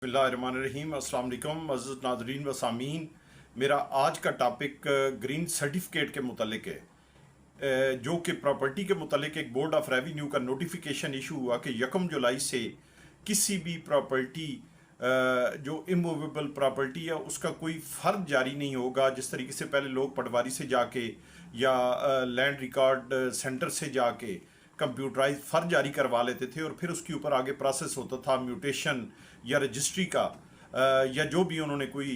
बिस्मिल्लाहिर्रहमानिर्रहीम। अस्सलाम वालेकुम अज़ीज़ नाज़रीन व सामीन। मेरा आज का टॉपिक ग्रीन सर्टिफिकेट के मुतल्लिक है, जो कि प्रॉपर्टी के मुतल्लिक एक बोर्ड ऑफ रेवेन्यू का नोटिफिकेशन इशू हुआ कि 1 जुलाई से किसी भी प्रॉपर्टी जो इमूवेबल प्रॉपर्टी है उसका कोई फ़र्द जारी नहीं होगा। जिस तरीके से पहले लोग पटवारी से जाके या लैंड रिकॉर्ड सेंटर से जाके कंप्यूटराइज फ़र्ज जारी करवा लेते थे और फिर उसके ऊपर आगे प्रोसेस होता था म्यूटेशन या रजिस्ट्री का, या जो भी उन्होंने कोई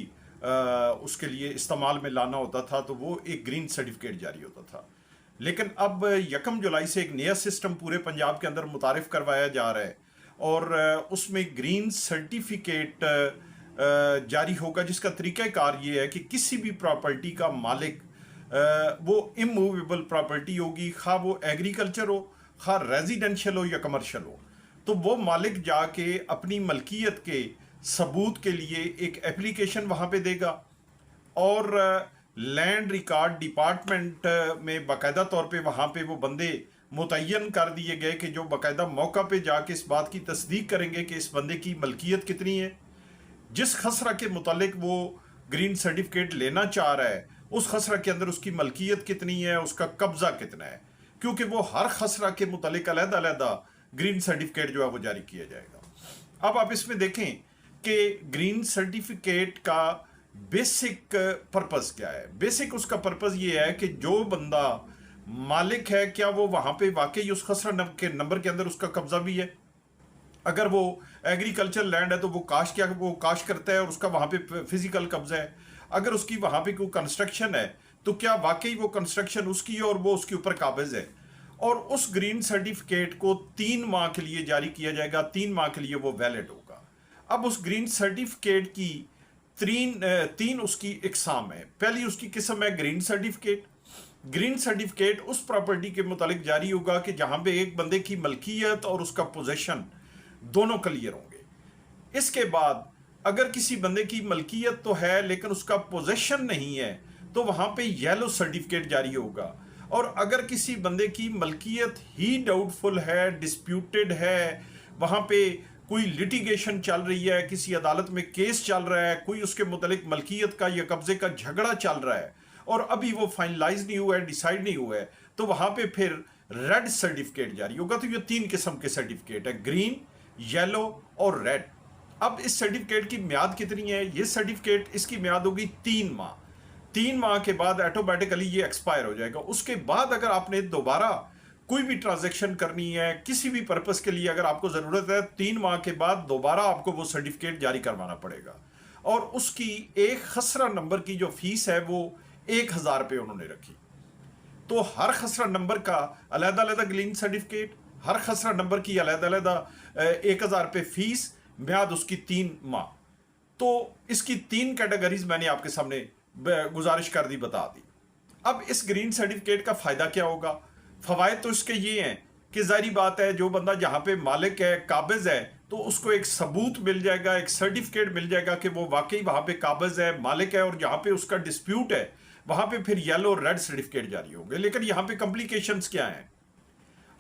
उसके लिए इस्तेमाल में लाना होता था तो वो एक ग्रीन सर्टिफिकेट जारी होता था। लेकिन अब 1 जुलाई से एक नया सिस्टम पूरे पंजाब के अंदर मुतारिफ करवाया जा रहा है और उसमें ग्रीन सर्टिफिकेट जारी होगा, जिसका तरीक़ाकार ये है कि किसी भी प्रॉपर्टी का मालिक वो इमूवेबल प्रॉपर्टी होगी, खा वो एग्रीकल्चर हो, खा रेजिडेंशियल हो या कमर्शियल हो, तो वो मालिक जाके अपनी मलकियत के सबूत के लिए एक एप्लीकेशन वहाँ पे देगा और लैंड रिकॉर्ड डिपार्टमेंट में बाकायदा तौर पे वहाँ पे वो बंदे मुतय्यन कर दिए गए कि जो बाकायदा मौका पे जाके इस बात की तस्दीक करेंगे कि इस बंदे की मलकियत कितनी है, जिस खसरा के मुतालिक वो ग्रीन सर्टिफिकेट लेना चाह रहा है उस खसरा के अंदर उसकी मलकियत कितनी है, उसका कब्जा कितना है, क्योंकि वो हर खसरा के मुतालिक अलग-अलग ग्रीन सर्टिफिकेट जो है वो जारी किया जाएगा। अब आप इसमें देखें कि ग्रीन सर्टिफिकेट का बेसिक पर्पस क्या है। बेसिक उसका पर्पस ये है कि जो बंदा मालिक है क्या वो वहाँ पे वाकई उस खसरा के नंबर के अंदर उसका कब्जा भी है। अगर वो एग्रीकल्चर लैंड है तो वो काश करता है और उसका वहाँ पे फिजिकल कब्जा है। अगर उसकी वहाँ पे कोई कंस्ट्रक्शन है तो क्या वाकई वो कंस्ट्रक्शन उसकी है और वो उसके ऊपर काबिज है। और उस ग्रीन सर्टिफिकेट को 3 माह के लिए जारी किया जाएगा, 3 माह के लिए वो वैलिड होगा। अब उस ग्रीन सर्टिफिकेट की तीन उसकी इकसाम है। पहली उसकी किस्म है ग्रीन सर्टिफिकेट। ग्रीन सर्टिफिकेट उस प्रॉपर्टी के मुतालिक जारी होगा कि जहाँ पे एक बंदे की मलकियत और उसका पोजेशन दोनों क्लियर होंगे। इसके बाद अगर किसी बंदे की मलकियत तो है लेकिन उसका पोजेशन नहीं है तो वहाँ पे येलो सर्टिफिकेट जारी होगा। और अगर किसी बंदे की मलकियत ही डाउटफुल है, डिस्प्यूटेड है, वहाँ पे कोई लिटिगेशन चल रही है, किसी अदालत में केस चल रहा है, कोई उसके मुतालिक मलकियत का या कब्जे का झगड़ा चल रहा है और अभी वो फाइनलाइज नहीं हुआ है, डिसाइड नहीं हुआ है, तो वहाँ पे फिर रेड सर्टिफिकेट जारी होगा। तो ये 3 किस्म के सर्टिफिकेट है, ग्रीन, येलो और रेड। अब इस सर्टिफिकेट की म्याद कितनी है? ये सर्टिफिकेट इसकी म्याद होगी 3 माह। 3 माह के बाद ऑटोमेटिकली ये एक्सपायर हो जाएगा। उसके बाद अगर आपने दोबारा कोई भी ट्रांजैक्शन करनी है किसी भी पर्पस के लिए, अगर आपको ज़रूरत है, 3 माह के बाद दोबारा आपको वो सर्टिफिकेट जारी करवाना पड़ेगा। और उसकी एक खसरा नंबर की जो फीस है वो 1000 रुपये उन्होंने रखी। तो हर खसरा नंबर का अलग-अलग ग्रीन सर्टिफिकेट, हर खसरा नंबर की अलग-अलग 1000 रुपये फीस, म्याद उसकी 3 माह। तो इसकी 3 कैटेगरीज मैंने आपके सामने गुजारिश कर दी, बता दी। अब इस ग्रीन सर्टिफिकेट का फ़ायदा क्या होगा? फ़वाइद तो इसके ये हैं कि ज़ाहिरी बात है जो बंदा जहाँ पे मालिक है, काबिज है, तो उसको एक सबूत मिल जाएगा, एक सर्टिफिकेट मिल जाएगा कि वो वाकई वहाँ पे काबिज है, मालिक है, और जहाँ पे उसका डिस्प्यूट है वहाँ पे फिर येलो और रेड सर्टिफिकेट जारी होंगे। लेकिन यहाँ पे कॉम्प्लिकेशंस क्या हैं?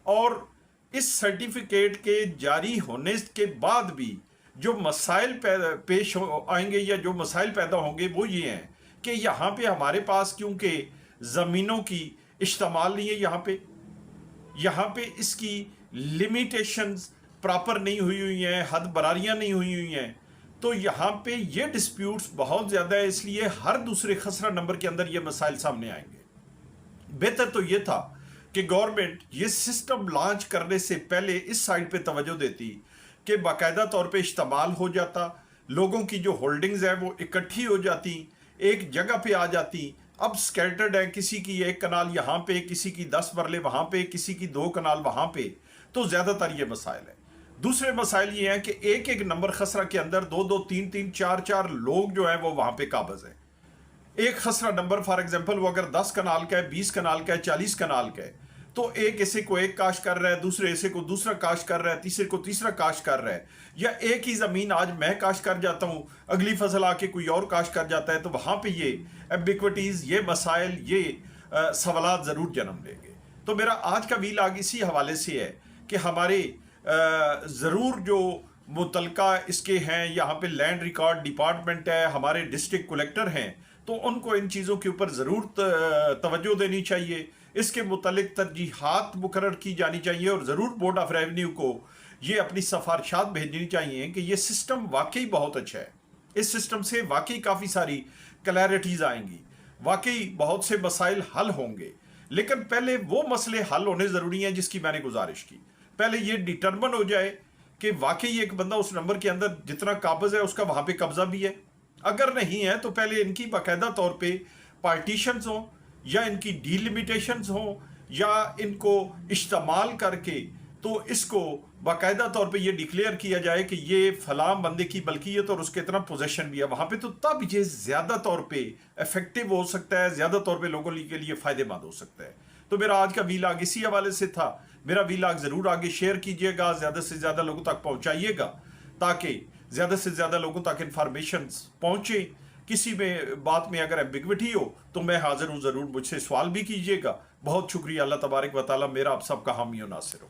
और इस सर्टिफिकेट के जारी होने के बाद भी जो मसाइल पेश आएंगे या जो मसाइल पैदा होंगे वो ये हैं कि यहाँ पे हमारे पास क्योंकि ज़मीनों की इस्तेमाल नहीं है, यहाँ पे इसकी लिमिटेशंस प्रॉपर नहीं हुई हैं, हद बरारियाँ नहीं हुई हैं, तो यहाँ पे ये डिस्प्यूट्स बहुत ज़्यादा है। इसलिए हर दूसरे खसरा नंबर के अंदर ये मसाइल सामने आएंगे। बेहतर तो ये था कि गवर्नमेंट ये सिस्टम लॉन्च करने से पहले इस साइड पे तवज्जो देती कि बाकायदा तौर पे इस्तेमाल हो जाता, लोगों की जो होल्डिंग्स है वो इकट्ठी हो जाती, एक जगह पे आ जाती। अब स्कैटर्ड है, किसी की 1 कनाल यहाँ पे, किसी की 10 मरले वहाँ पे, किसी की 2 कनाल वहाँ पे, तो ज़्यादातर ये मसाइल है। दूसरे मसाइल ये हैं कि एक नंबर खसरा के अंदर 2-2, 3-3, 4-4 लोग जो हैं वो वहाँ पे काबिज हैं। एक खसरा नंबर फॉर एग्जांपल वो अगर 10 कनाल का है, 20 कनाल का है, 40 कनाल का है, तो एक ऐसे को एक काश कर रहा है, दूसरे ऐसे को दूसरा काश कर रहा है, तीसरे को तीसरा काश कर रहा है, या एक ही ज़मीन आज मैं काश कर जाता हूँ, अगली फसल आके कोई और काश कर जाता है, तो वहाँ पे ये एम्बिक्विटीज़, ये मसाइल, ये सवालात ज़रूर जन्म लेंगे। तो मेरा आज का व्लॉग इसी हवाले से है कि हमारे ज़रूर जो मुतलका इसके हैं, यहाँ पे लैंड रिकॉर्ड डिपार्टमेंट है, हमारे डिस्ट्रिक्ट कलेक्टर हैं, तो उनको इन चीज़ों के ऊपर ज़रूर तवज्जो देनी चाहिए। इसके मुतालिक तरजीहात मुकर्रर की जानी चाहिए और ज़रूर बोर्ड ऑफ रेवेन्यू को ये अपनी सिफारिशात भेजनी चाहिए कि ये सिस्टम वाकई बहुत अच्छा है। इस सिस्टम से वाकई काफ़ी सारी क्लैरिटीज़ आएंगी, वाकई बहुत से मसाइल हल होंगे। लेकिन पहले वो मसले हल होने ज़रूरी हैं जिसकी मैंने गुजारिश की। पहले ये डिटर्मन हो जाए कि वाकई एक बंदा उस नंबर के अंदर जितना काबज़ है उसका वहाँ पे कब्ज़ा भी है। अगर नहीं है तो पहले इनकी बाकायदा तौर पे पार्टीशंस हों या इनकी डीलिमिटेशंस हों या इनको इस्तेमाल करके तो इसको बाकायदा तौर पे ये डिक्लेयर किया जाए कि ये फलां बंदे की मलकियत और उसके इतना पोजेशन भी है वहाँ पे, तो तब ये ज़्यादा तौर पे इफेक्टिव हो सकता है, ज़्यादा तौर पे लोगों के लिए फ़ायदेमंद हो सकता है। तो मेरा आज का वीलॉग इसी हवाले से था। मेरा वीलॉग ज़रूर आगे शेयर कीजिएगा, ज़्यादा से ज़्यादा लोगों तक पहुँचाइएगा ताकि ज़्यादा से ज़्यादा लोगों तक इंफॉर्मेशन पहुँचे। किसी में बात में अगर एम्बिग्विटी हो तो मैं हाजिर हूँ, ज़रूर मुझसे सवाल भी कीजिएगा। बहुत शुक्रिया। अल्लाह तबारक व तआला मेरा आप सबका हामी और नासिर हो।